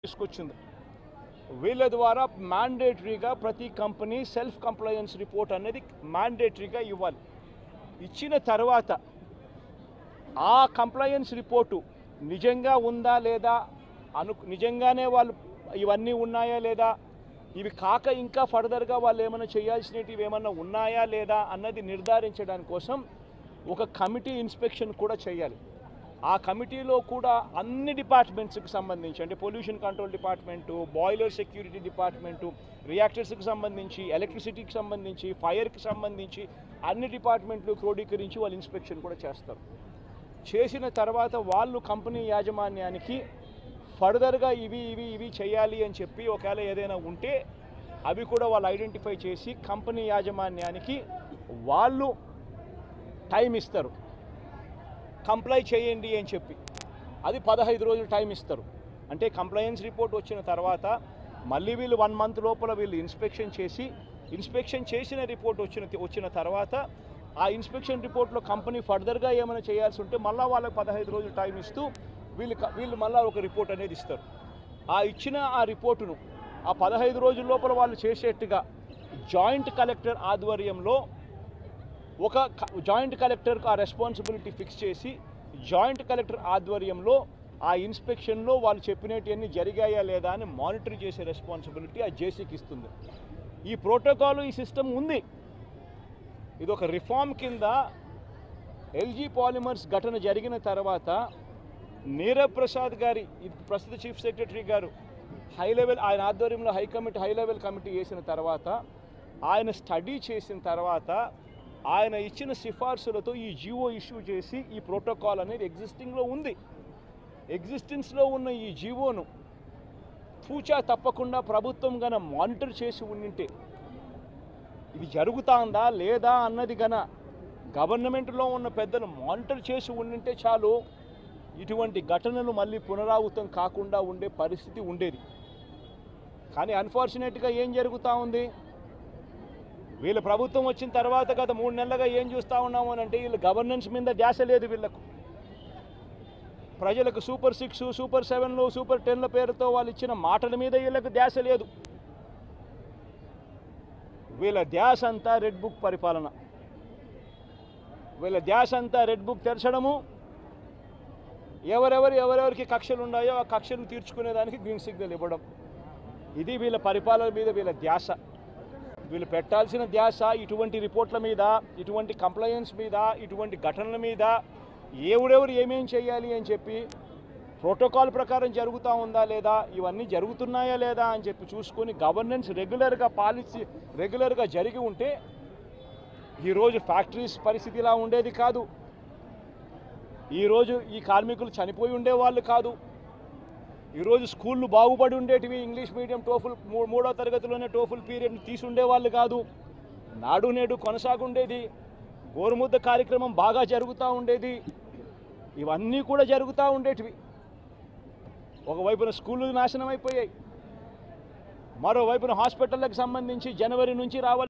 తీసుకొచ్చింది. వీళ్ళ ద్వారా మ్యాండేటరీగా ప్రతి కంపెనీ సెల్ఫ్ కంప్లయన్స్ రిపోర్ట్ అనేది మ్యాండేటరీగా ఇవ్వాలి. ఇచ్చిన తర్వాత ఆ కంప్లయన్స్ రిపోర్టు నిజంగా ఉందా లేదా, నిజంగానే వాళ్ళు ఇవన్నీ ఉన్నాయా లేదా, ఇవి కాక ఇంకా ఫర్దర్గా వాళ్ళు ఏమైనా చేయాల్సినవి ఏమైనా ఉన్నాయా లేదా అన్నది నిర్ధారించడానికి కోసం ఒక కమిటీ ఇన్స్పెక్షన్ కూడా చేయాలి. ఆ కమిటీలో కూడా అన్ని డిపార్ట్మెంట్స్కి సంబంధించి, అంటే pollution control department, boiler security department, రియాక్టర్స్కి సంబంధించి, ఎలక్ట్రిసిటీకి సంబంధించి, ఫైర్కి సంబంధించి అన్ని డిపార్ట్మెంట్లు క్రోడీకరించి వాళ్ళు ఇన్స్పెక్షన్ కూడా చేస్తారు. చేసిన తర్వాత వాళ్ళు కంపెనీ యాజమాన్యానికి ఫర్దర్గా ఇవి చేయాలి అని చెప్పి ఒకవేళ ఏదైనా ఉంటే అవి కూడా వాళ్ళు ఐడెంటిఫై చేసి కంపెనీ యాజమాన్యానికి వాళ్ళు టైం ఇస్తారు, కంప్లై చేయండి అని చెప్పి. అది 15 రోజులు టైం ఇస్తారు. అంటే కంప్లయన్స్ రిపోర్ట్ వచ్చిన తర్వాత మళ్ళీ వీళ్ళు 1 మంత్ లోపల వీళ్ళు ఇన్స్పెక్షన్ చేసిన రిపోర్ట్ వచ్చిన తర్వాత ఆ ఇన్స్పెక్షన్ రిపోర్ట్లో కంపెనీ ఫర్దర్గా ఏమైనా చేయాల్సి ఉంటే మళ్ళీ వాళ్ళకి 15 రోజులు టైం ఇస్తూ వీళ్ళు మళ్ళీ ఒక రిపోర్ట్ అనేది ఇస్తారు. ఆ రిపోర్టును ఆ 15 రోజుల లోపల వాళ్ళు చేసేట్టుగా జాయింట్ కలెక్టర్ ఆధ్వర్యంలో ఒక జాయింట్ కలెక్టర్కు ఆ రెస్పాన్సిబిలిటీ ఫిక్స్ చేసి జాయింట్ కలెక్టర్ ఆధ్వర్యంలో ఆ ఇన్స్పెక్షన్లో వాళ్ళు చెప్పినవన్నీ జరిగాయా లేదా అని మానిటర్ చేసే రెస్పాన్సిబిలిటీ ఆ జేసీకి ఇస్తుంది. ఈ ప్రోటోకాల్, ఈ సిస్టమ్ ఉంది. ఇది ఒక రిఫార్మ్ కింద ఎల్జీ పాలిమర్స్ ఘటన జరిగిన తర్వాత నీరబ్ ప్రసాద్ గారి ప్రస్తుత చీఫ్ సెక్రటరీ గారు ఆయన ఆధ్వర్యంలో హై లెవెల్ కమిటీ వేసిన తర్వాత ఆయన స్టడీ చేసిన తర్వాత ఆయన ఇచ్చిన సిఫార్సులతో ఈ జీవో ఇష్యూ చేసి ఈ ప్రోటోకాల్ అనేది ఎగ్జిస్టెన్స్లో ఉన్న ఈ జీవోను తూచా తప్పకుండా ప్రభుత్వం గన మానిటర్ చేసి ఉండింటే, ఇది జరుగుతుందా లేదా అన్నది గన గవర్నమెంట్లో ఉన్న పెద్దలు మానిటర్ చేసి ఉండింటే చాలు, ఇటువంటి ఘటనలు మళ్ళీ పునరావృతం కాకుండా ఉండే పరిస్థితి ఉండేది. కానీ అన్ఫార్చునేట్గా ఏం జరుగుతూ ఉంది, వీళ్ళ ప్రభుత్వం వచ్చిన తర్వాత గత 3 నెలలుగా ఏం చూస్తూ ఉన్నాము అని అంటే వీళ్ళ గవర్నెన్స్ మీద ధ్యాస లేదు. వీళ్ళకు ప్రజలకు సూపర్ 6, సూపర్ 7, సూపర్ 10ల పేరుతో వాళ్ళు ఇచ్చిన మాటల మీద వీళ్ళకు ధ్యాస లేదు. వీళ్ళ ధ్యాస అంతా రెడ్ బుక్ పరిపాలన, వీళ్ళ ధ్యాస అంతా రెడ్ బుక్ తెరచడము, ఎవరెవరికి కక్షలు ఉన్నాయో ఆ కక్షలు తీర్చుకునేదానికి గ్రీన్ సిగ్నల్ ఇవ్వడం. ఇది వీళ్ళ పరిపాలన మీద వీళ్ళ ధ్యాస. వీళ్ళు పెట్టాల్సిన ధ్యాస ఇటువంటి రిపోర్ట్ల మీద, ఇటువంటి కంప్లయన్స్ మీద, ఇటువంటి ఘటనల మీద ఎవరెవరు ఏమేం చేయాలి అని చెప్పి ప్రోటోకాల్ ప్రకారం జరుగుతూ ఉందా లేదా, ఇవన్నీ జరుగుతున్నాయా లేదా అని చెప్పి చూసుకొని గవర్నెన్స్ పాలసీ రెగ్యులర్గా జరిగి ఉంటే ఈరోజు ఫ్యాక్టరీస్ పరిస్థితి ఇలా ఉండేది కాదు. ఈరోజు ఈ కార్మికులు చనిపోయి ఉండేవాళ్ళు కాదు. ఈరోజు స్కూళ్ళు బాగుపడి ఉండేటివి. ఇంగ్లీష్ మీడియం టోఫుల్ 3వ తరగతిలోనే టోఫుల్ పీరియడ్ని తీసుండేవాళ్ళు కాదు. నాడు నేడు కొనసాగుండేది. గోరుముద్ద కార్యక్రమం బాగా జరుగుతూ ఉండేది. ఇవన్నీ కూడా జరుగుతూ ఉండేటివి. ఒకవైపున స్కూళ్ళు నాశనం అయిపోయాయి, మరోవైపున హాస్పిటళ్ళకి సంబంధించి జనవరి నుంచి రావాలి